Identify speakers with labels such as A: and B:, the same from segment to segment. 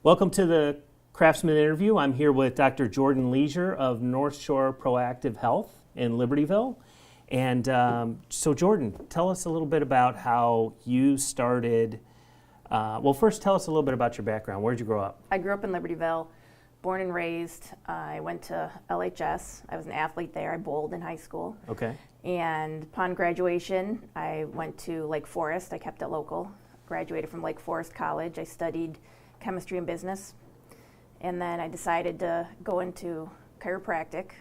A: Welcome to the Craftsman interview. I'm here with Dr. Jordan Leasure of North Shore Proactive Health in Libertyville. And so Jordan, tell us a little bit about how you started. First tell us a little bit about your background. Where'd you grow up?
B: I grew up in Libertyville, born and raised. I went to LHS. I was an athlete there. I bowled in high school.
A: Okay.
B: And upon graduation, I went to Lake Forest. I kept it local. Graduated from Lake Forest College. I studied chemistry and business. And then I decided to go into chiropractic.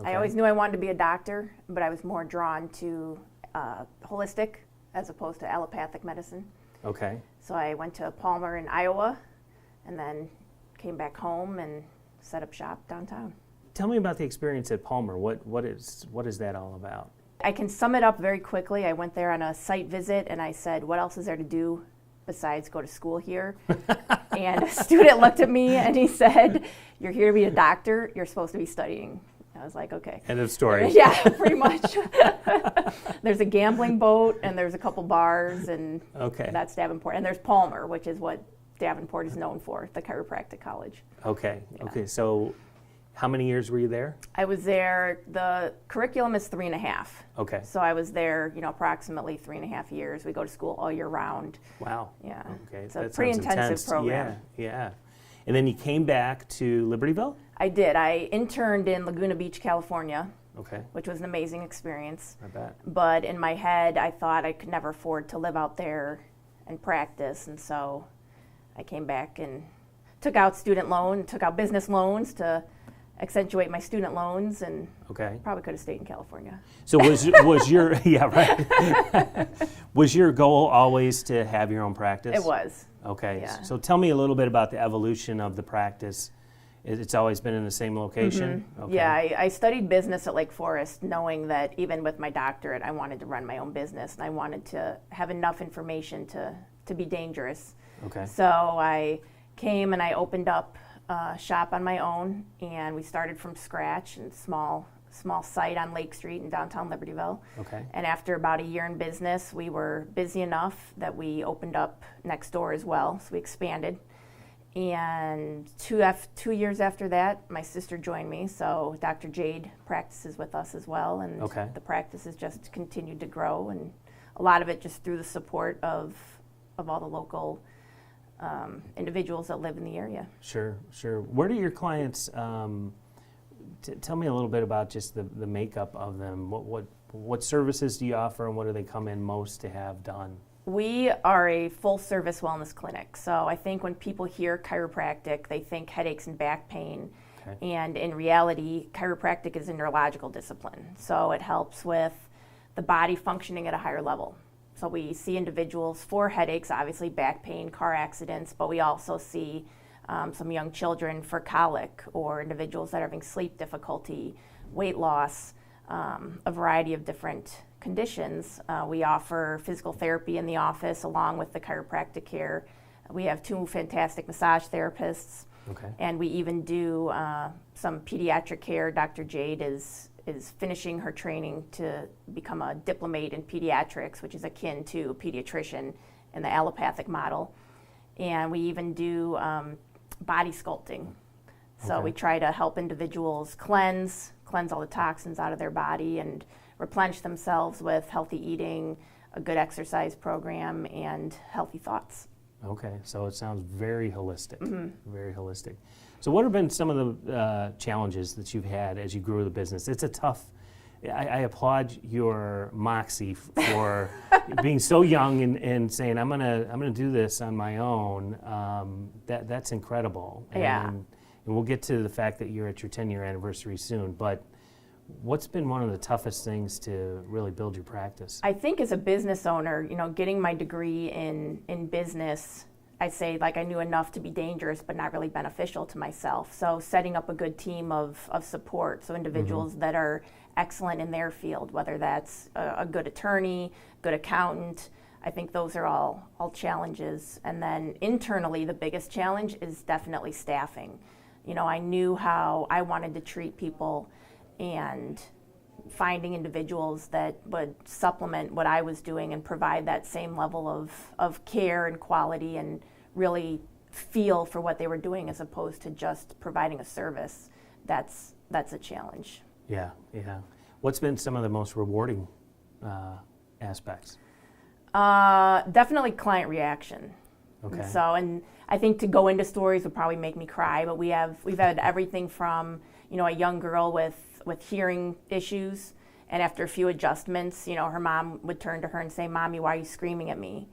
A: Okay.
B: I always knew I wanted to be a doctor, but I was more drawn to holistic as opposed to allopathic medicine.
A: Okay.
B: So I went to Palmer in Iowa and then came back home and set up shop downtown.
A: Tell me about the experience at Palmer. What is that all about?
B: I can sum it up very quickly. I went there on a site visit and I said, what else is there to do besides go to school here? And a student looked at me and he said, you're here to be a doctor, you're supposed to be studying. I was like, okay.
A: End of story.
B: Yeah, pretty much. There's a gambling boat and there's a couple bars and that's Davenport. And there's Palmer, which is what Davenport is known for, the chiropractic college.
A: Okay,
B: Yeah.
A: okay. So how many years were you there?
B: I was there, the curriculum is 3.5.
A: Okay.
B: So I was there, approximately 3.5 years. We go to school all year round.
A: Wow.
B: Yeah.
A: Okay.
B: It's a
A: that
B: pretty
A: sounds
B: intensive
A: intense.
B: program.
A: Yeah. And then you came back to Libertyville?
B: I did. I interned in Laguna Beach, California,
A: Okay.
B: which was an amazing experience.
A: I bet.
B: But in my head, I thought I could never afford to live out there and practice. And so I came back and took out business loans to accentuate my student loans, and probably could have stayed in California.
A: So was your was your goal always to have your own practice?
B: It was.
A: Okay.
B: Yeah.
A: So tell me a little bit about the evolution of the practice. It's always been in the same location?
B: Mm-hmm.
A: Okay.
B: Yeah, I studied business at Lake Forest, knowing that even with my doctorate, I wanted to run my own business, and I wanted to have enough information to be dangerous.
A: Okay.
B: So I came and I opened up a shop on my own, and we started from scratch in a small site on Lake Street in downtown Libertyville.
A: Okay.
B: And after about a year in business, we were busy enough that we opened up next door as well, so we expanded. And 2 years after that, my sister joined me, so Dr. Jade practices with us as well, and the practice has just continued to grow, and a lot of it just through the support of all the local individuals that live in the area.
A: Sure. Where do your clients, tell me a little bit about just the makeup of them. What services do you offer, and what do they come in most to have done?
B: We are a full-service wellness clinic, so I think when people hear chiropractic, they think headaches and back pain, and in reality, chiropractic is a neurological discipline, so it helps with the body functioning at a higher level. So we see individuals for headaches, obviously back pain, car accidents, but we also see some young children for colic, or individuals that are having sleep difficulty, weight loss, a variety of different conditions. We offer physical therapy in the office along with the chiropractic care. We have 2 fantastic massage therapists, and we even do some pediatric care. Dr. Jade is finishing her training to become a diplomate in pediatrics, which is akin to a pediatrician in the allopathic model. And we even do body sculpting. So we try to help individuals cleanse all the toxins out of their body and replenish themselves with healthy eating, a good exercise program, and healthy thoughts.
A: Okay, so it sounds very holistic, very holistic. So what have been some of the challenges that you've had as you grew the business? It's a tough, I applaud your moxie for being so young and saying, I'm gonna do this on my own. That's incredible. And we'll get to the fact that you're at your 10-year anniversary soon, but what's been one of the toughest things to really build your practice?
B: I think as a business owner, getting my degree in business, I'd say I knew enough to be dangerous but not really beneficial to myself. So setting up a good team of support, so individuals that are excellent in their field, whether that's a good attorney, good accountant, I think those are all challenges. And then internally, the biggest challenge is definitely staffing. I knew how I wanted to treat people, and finding individuals that would supplement what I was doing and provide that same level of care and quality and really feel for what they were doing as opposed to just providing a service. That's a challenge.
A: Yeah. What's been some of the most rewarding aspects?
B: Definitely client reaction.
A: Okay.
B: And I think to go into stories would probably make me cry, but we've had everything from, a young girl with hearing issues, and after a few adjustments, her mom would turn to her and say, "Mommy, why are you screaming at me?"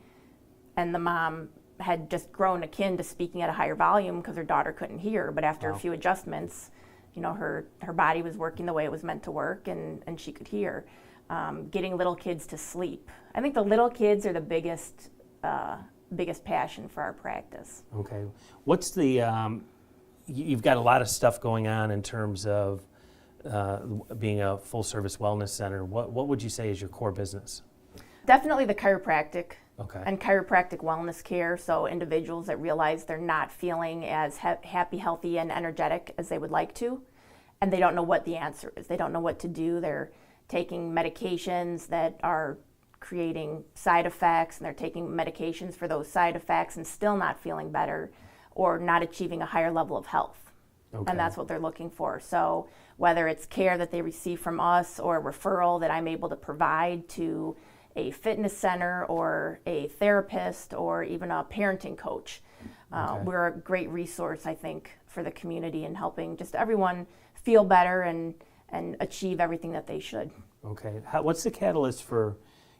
B: And the mom had just grown akin to speaking at a higher volume because her daughter couldn't hear, but after a few adjustments, her body was working the way it was meant to work, and she could hear. Getting little kids to sleep. I think the little kids are the biggest passion for our practice.
A: Okay. What's the, you've got a lot of stuff going on in terms of being a full-service wellness center. What would you say is your core business?
B: Definitely the chiropractic.
A: Okay.
B: And chiropractic wellness care, so individuals that realize they're not feeling as happy, healthy, and energetic as they would like to, and they don't know what the answer is. They don't know what to do. They're taking medications that are creating side effects, and they're taking medications for those side effects and still not feeling better or not achieving a higher level of health.
A: Okay.
B: And that's what they're looking for. So whether it's care that they receive from us or a referral that I'm able to provide to a fitness center or a therapist or even a parenting coach, we're a great resource, I think, for the community in helping just everyone feel better and achieve everything that they should.
A: Okay. What's the catalyst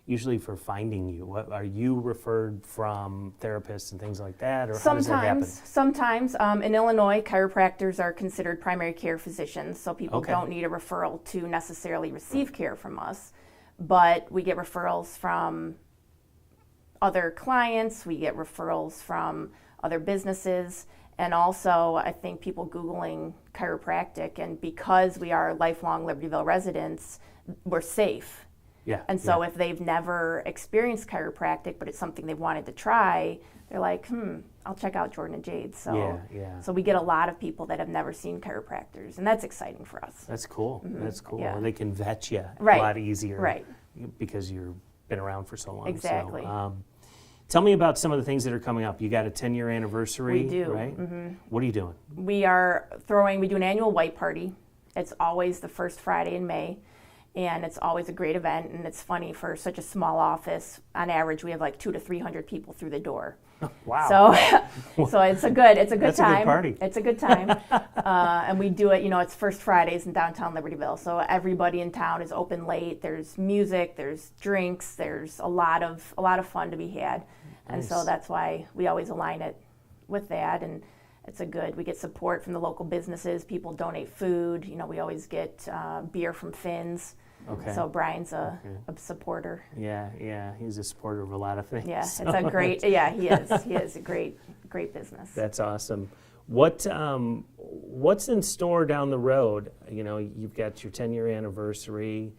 A: usually for finding you? Are you referred from therapists and things like that, or how does that happen?
B: Sometimes. In Illinois, chiropractors are considered primary care physicians, so people don't need a referral to necessarily receive care from us. But we get referrals from other clients, we get referrals from other businesses, and also I think people Googling chiropractic, and because we are lifelong Libertyville residents, we're safe.
A: Yeah.
B: And so if they've never experienced chiropractic, but it's something they wanted to try, they're like, I'll check out Jordan and Jade. So, so we get a lot of people that have never seen chiropractors, and that's exciting for us.
A: That's cool. Mm-hmm. That's cool.
B: Yeah.
A: And they can vet you a lot easier.
B: Right.
A: Because you've been around for so long.
B: Exactly.
A: So, tell me about some of the things that are coming up. You got a 10-year anniversary,
B: we do.
A: Right?
B: Mm-hmm.
A: What are you doing?
B: We do an annual white party. It's always the first Friday in May. And it's always a great event, and it's funny for such a small office. On average, we have like 200 to 300 people through the door.
A: Wow!
B: So it's a good
A: That's
B: time.
A: That's a good party.
B: It's a good time, and we do it. It's first Fridays in downtown Libertyville, so everybody in town is open late. There's music, there's drinks, there's a lot of fun to be had, and so that's why we always align it with that. And we get support from the local businesses. People donate food. We always get beer from Finn's.
A: Okay.
B: So Brian's a supporter.
A: Yeah, he's a supporter of a lot of things.
B: Yeah, it's a great. Yeah, he is. He is a great business.
A: That's awesome. What's in store down the road? You've got your 10-year anniversary.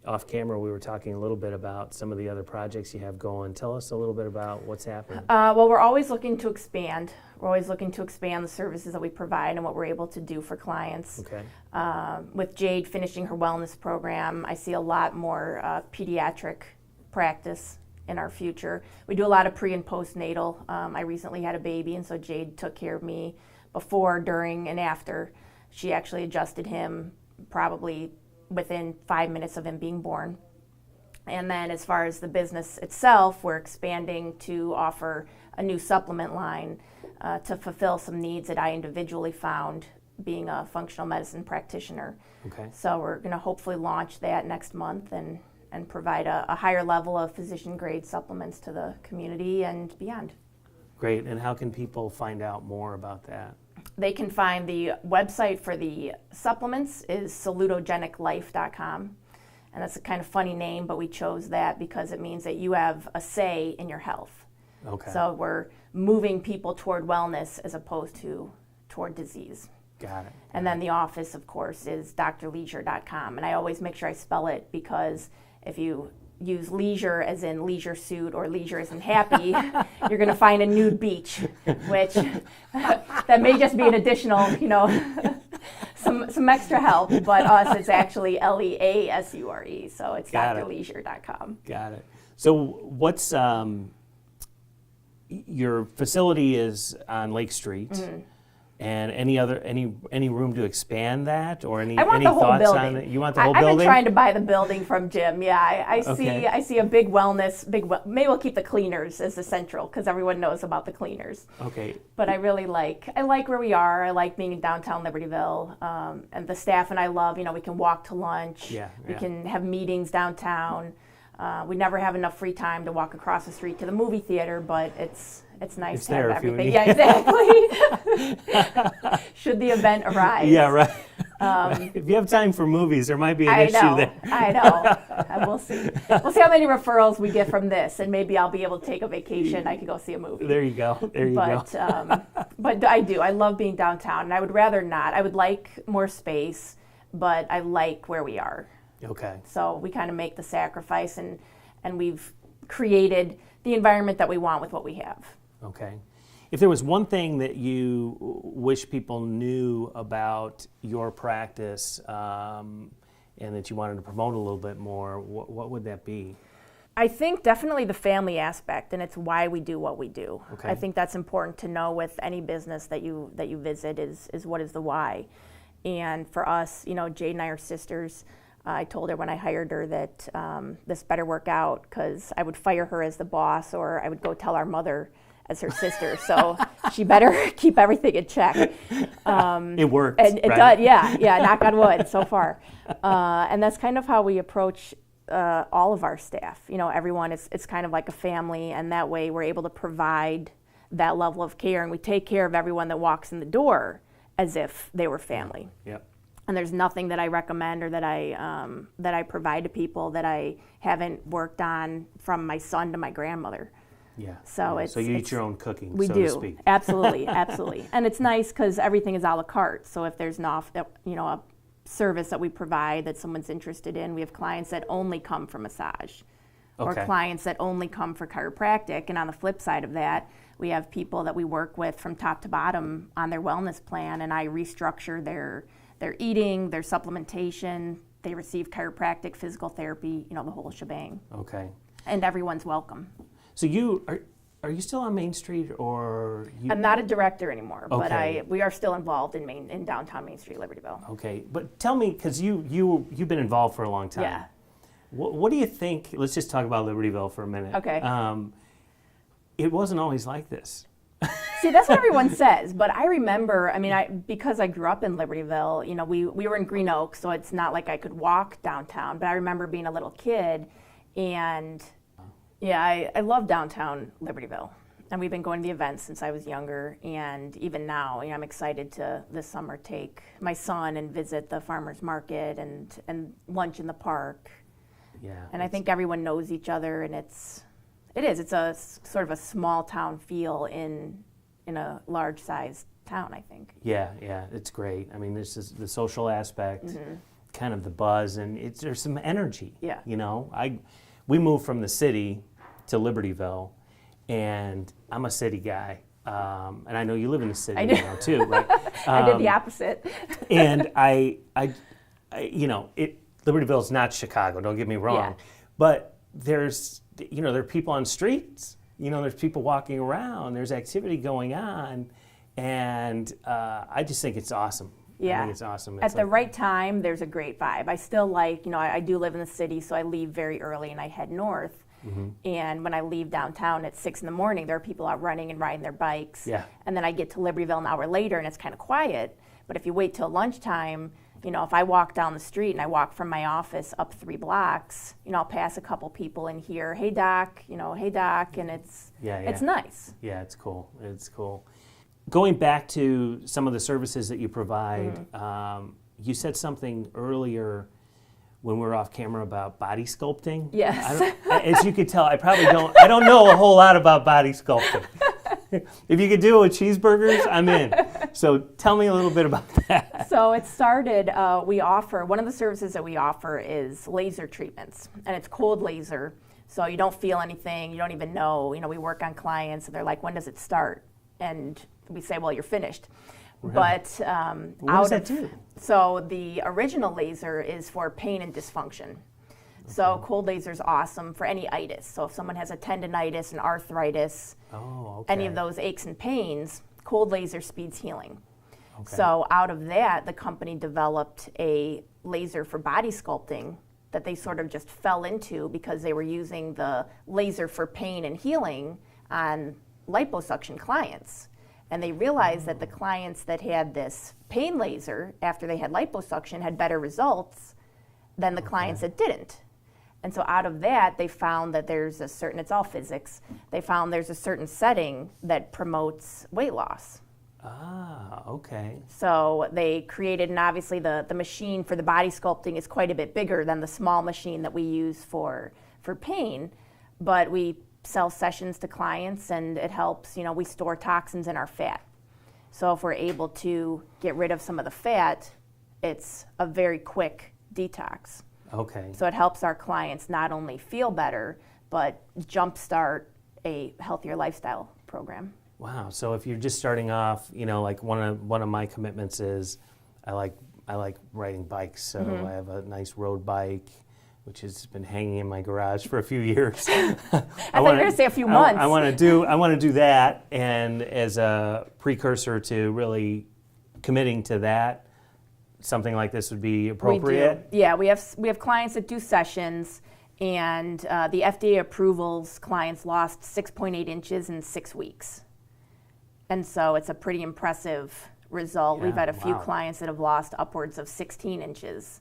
A: Off camera, we were talking a little bit about some of the other projects you have going. Tell us a little bit about what's happening.
B: Well, we're always looking to expand. We're always looking to expand the services that we provide and what we're able to do for clients.
A: Okay.
B: With Jade finishing her wellness program, I see a lot more pediatric practice in our future. We do a lot of pre and postnatal. I recently had a baby, and so Jade took care of me before, during, and after. She actually adjusted him probably within 5 minutes of him being born. And then as far as the business itself, we're expanding to offer a new supplement line to fulfill some needs that I individually found being a functional medicine practitioner.
A: Okay.
B: So we're going to hopefully launch that next month and provide a higher level of physician grade supplements to the community and beyond.
A: Great. And how can people find out more about that?
B: They can find the website for the supplements is salutogeniclife.com. And that's a kind of funny name, but we chose that because it means that you have a say in your health.
A: Okay.
B: So we're moving people toward wellness as opposed to toward disease.
A: Got it.
B: And then the office, of course, is drleasure.com. And I always make sure I spell it because if you use leisure as in leisure suit or leisure as in happy, you're going to find a nude beach, which that may just be an additional, so some extra help, but us, it's actually Leasure, so it's
A: Got it.
B: drleasure.com.
A: Got it. So what's your facility is on Lake Street, and any room to expand that, or any
B: I want
A: any
B: the whole
A: thoughts
B: building.
A: on it? You want the whole
B: I've
A: building?
B: been trying to buy the building from Jim. Yeah,
A: Okay.
B: I see a big wellness, maybe we'll keep the cleaners as the central because everyone knows about the cleaners.
A: Okay.
B: But I like where we are. I like being in downtown Libertyville, and the staff and I love. We can walk to lunch. We can have meetings downtown. We never have enough free time to walk across the street to the movie theater, but it's nice
A: It's
B: to have
A: there if you
B: everything.
A: need-
B: Yeah, exactly. Should the event arise.
A: Yeah, right. If you have time for movies, there might be an issue there.
B: I know. We'll see. We'll see how many referrals we get from this, and maybe I'll be able to take a vacation. I can go see a movie.
A: There you go. There you go.
B: But I do. I love being downtown, and I would rather not. I would like more space, but I like where we are.
A: Okay.
B: So we kind of make the sacrifice, and we've created the environment that we want with what we have.
A: Okay. If there was one thing that you wish people knew about your practice, and that you wanted to promote a little bit more, what would that be?
B: I think definitely the family aspect, and it's why we do what we do.
A: Okay.
B: I think that's important to know with any business that you visit is what is the why. And for us, Jade and I are sisters. I told her when I hired her that this better work out because I would fire her as the boss, or I would go tell our mother as her sister. So she better keep everything in check.
A: It worked,
B: And it
A: right?
B: does, yeah, knock on wood so far. And that's kind of how we approach all of our staff. Everyone, it's kind of like a family, and that way we're able to provide that level of care, and we take care of everyone that walks in the door as if they were family.
A: Yep.
B: And there's nothing that I recommend or that I provide to people that I haven't worked on from my son to my grandmother.
A: Yeah.
B: So
A: yeah.
B: it's
A: so you eat your own cooking,
B: we
A: so
B: do.
A: to speak.
B: Absolutely, absolutely. And it's nice because everything is a la carte. So if there's a service that we provide that someone's interested in, we have clients that only come for massage, or
A: Okay.
B: clients that only come for chiropractic. And on the flip side of that, we have people that we work with from top to bottom on their wellness plan, and I restructure their eating, their supplementation. They receive chiropractic, physical therapy, the whole shebang.
A: Okay.
B: And everyone's welcome.
A: So are you still on Main Street, or you?
B: I'm not a director anymore, but
A: Okay.
B: we are still involved in downtown Main Street, Libertyville.
A: Okay, but tell me, because you've been involved for a long time.
B: Yeah.
A: What do you think? Let's just talk about Libertyville for a minute.
B: Okay.
A: It wasn't always like this.
B: See, that's what everyone says, but I remember, because I grew up in Libertyville, we were in Green Oak, so it's not like I could walk downtown, but I remember being a little kid, and I love downtown Libertyville. And we've been going to the events since I was younger, and even now, I'm excited to this summer take my son and visit the farmers market and lunch in the park.
A: Yeah.
B: And I think everyone knows each other, and it's a sort of a small town feel in a large sized town, I think.
A: Yeah, it's great. This is the social aspect, kind of the buzz, and there's some energy.
B: Yeah.
A: We moved from the city to Libertyville, and I'm a city guy, and I know you live in the city
B: I do.
A: now too, right?
B: I did the opposite.
A: And Libertyville is not Chicago. Don't get me wrong,
B: Yeah.
A: but there are people on streets. There's people walking around. There's activity going on, and I just think it's awesome.
B: Yeah.
A: I think it's awesome.
B: At the right time, there's a great vibe. I still like, I do live in the city, so I leave very early and I head north. And when I leave downtown at 6 a.m, there are people out running and riding their bikes.
A: Yeah.
B: And then I get to Libertyville an hour later and it's kind of quiet. But if you wait till lunchtime, if I walk down the street and I walk from my office up 3 blocks, I'll pass a couple people and hear, "Hey doc," and it's nice.
A: Yeah, it's cool. It's cool. Going back to some of the services that you provide, you said something earlier when we were off camera about body sculpting.
B: Yes.
A: As you could tell, I don't know a whole lot about body sculpting. If you could do it with cheeseburgers, I'm in. So tell me a little bit about that.
B: So it started, one of the services that we offer is laser treatments, and it's cold laser. So you don't feel anything, you don't even know. We work on clients and they're like, "When does it start?" And we say, "Well, you're finished." But
A: What does that do?
B: So the original laser is for pain and dysfunction. So cold laser is awesome for any itis. So if someone has a tendonitis, an arthritis, any of those aches and pains, cold laser speeds healing.
A: Okay.
B: So out of that, the company developed a laser for body sculpting that they sort of just fell into because they were using the laser for pain and healing on liposuction clients. And they realized that the clients that had this pain laser after they had liposuction had better results than the clients that didn't. And so out of that, they found that there's a certain, it's all physics, they found there's a certain setting that promotes weight loss.
A: Ah, okay.
B: So they created, and obviously the machine for the body sculpting is quite a bit bigger than the small machine that we use for pain, but we sell sessions to clients and it helps, we store toxins in our fat. So if we're able to get rid of some of the fat, it's a very quick detox.
A: Okay.
B: So it helps our clients not only feel better, but jumpstart a healthier lifestyle program.
A: Wow. So if you're just starting off, like one of my commitments is I like riding bikes. So I have a nice road bike, which has been hanging in my garage for a few years.
B: I thought you were going to say a few months.
A: I want to do that, and as a precursor to really committing to that, something like this would be appropriate.
B: We do. Yeah, we have clients that do sessions, and the FDA approvals clients lost 6.8 inches in 6 weeks. And so it's a pretty impressive result.
A: Yeah,
B: We've had a few
A: wow.
B: clients that have lost upwards of 16 inches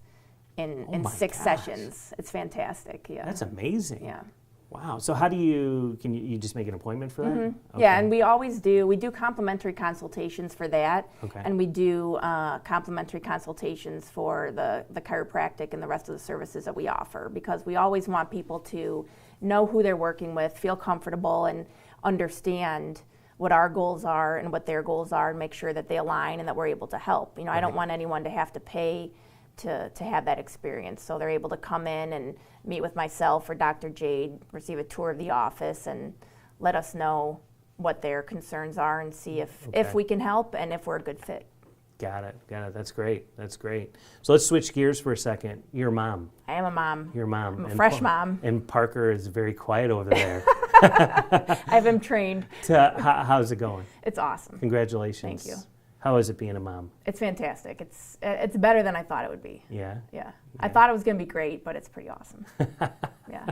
B: in 6
A: gosh.
B: sessions. It's fantastic. Yeah.
A: That's amazing.
B: Yeah.
A: Wow. So how do you just make an appointment for that? Okay.
B: Yeah, and we do complimentary consultations for that,
A: Okay.
B: and we do complimentary consultations for the chiropractic and the rest of the services that we offer, because we always want people to know who they're working with, feel comfortable, and understand what our goals are and what their goals are, and make sure that they align and that we're able to help. I don't want anyone to have to pay to have that experience. So they're able to come in and meet with myself or Dr. Jade, receive a tour of the office, and let us know what their concerns are and see if we can help and if we're a good fit.
A: Got it. That's great. So let's switch gears for a second. You're a mom.
B: I am a mom.
A: You're a mom.
B: I'm a fresh mom.
A: And Parker is very quiet over there.
B: I have him trained.
A: How's it going?
B: It's awesome.
A: Congratulations.
B: Thank you.
A: How is it being a mom?
B: It's fantastic. It's better than I thought it would be.
A: Yeah?
B: Yeah. I thought it was going to be great, but it's pretty awesome. Yeah.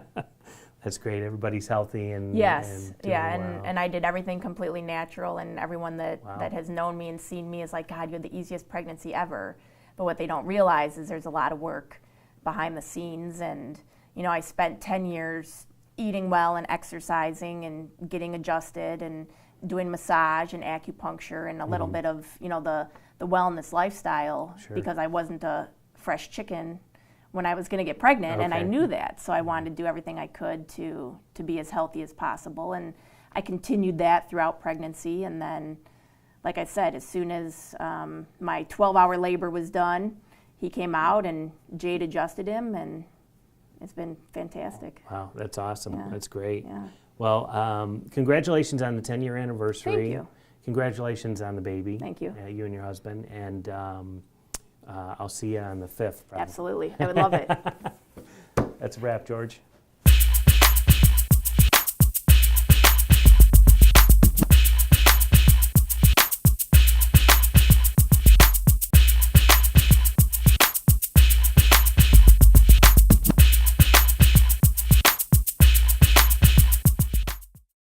A: That's great. Everybody's healthy and
B: yes,
A: doing well.
B: and I did everything completely natural, and everyone that has known me and seen me is like, God, you had the easiest pregnancy ever. But what they don't realize is there's a lot of work behind the scenes, and I spent 10 years eating well and exercising and getting adjusted and doing massage and acupuncture and a little bit of the wellness lifestyle, because I wasn't a fresh chicken when I was going to get pregnant, and I knew that, so I wanted to do everything I could to be as healthy as possible, and I continued that throughout pregnancy. And then, like I said, as soon as my 12-hour labor was done, he came out and Jade adjusted him, and it's been fantastic.
A: Wow, that's awesome.
B: Yeah.
A: That's great.
B: Yeah.
A: Well, congratulations on the 10-year anniversary.
B: Thank you.
A: Congratulations on the baby.
B: Thank you.
A: You and your husband. And I'll see you on the 5th. Probably.
B: Absolutely. I would love it.
A: That's a wrap, George.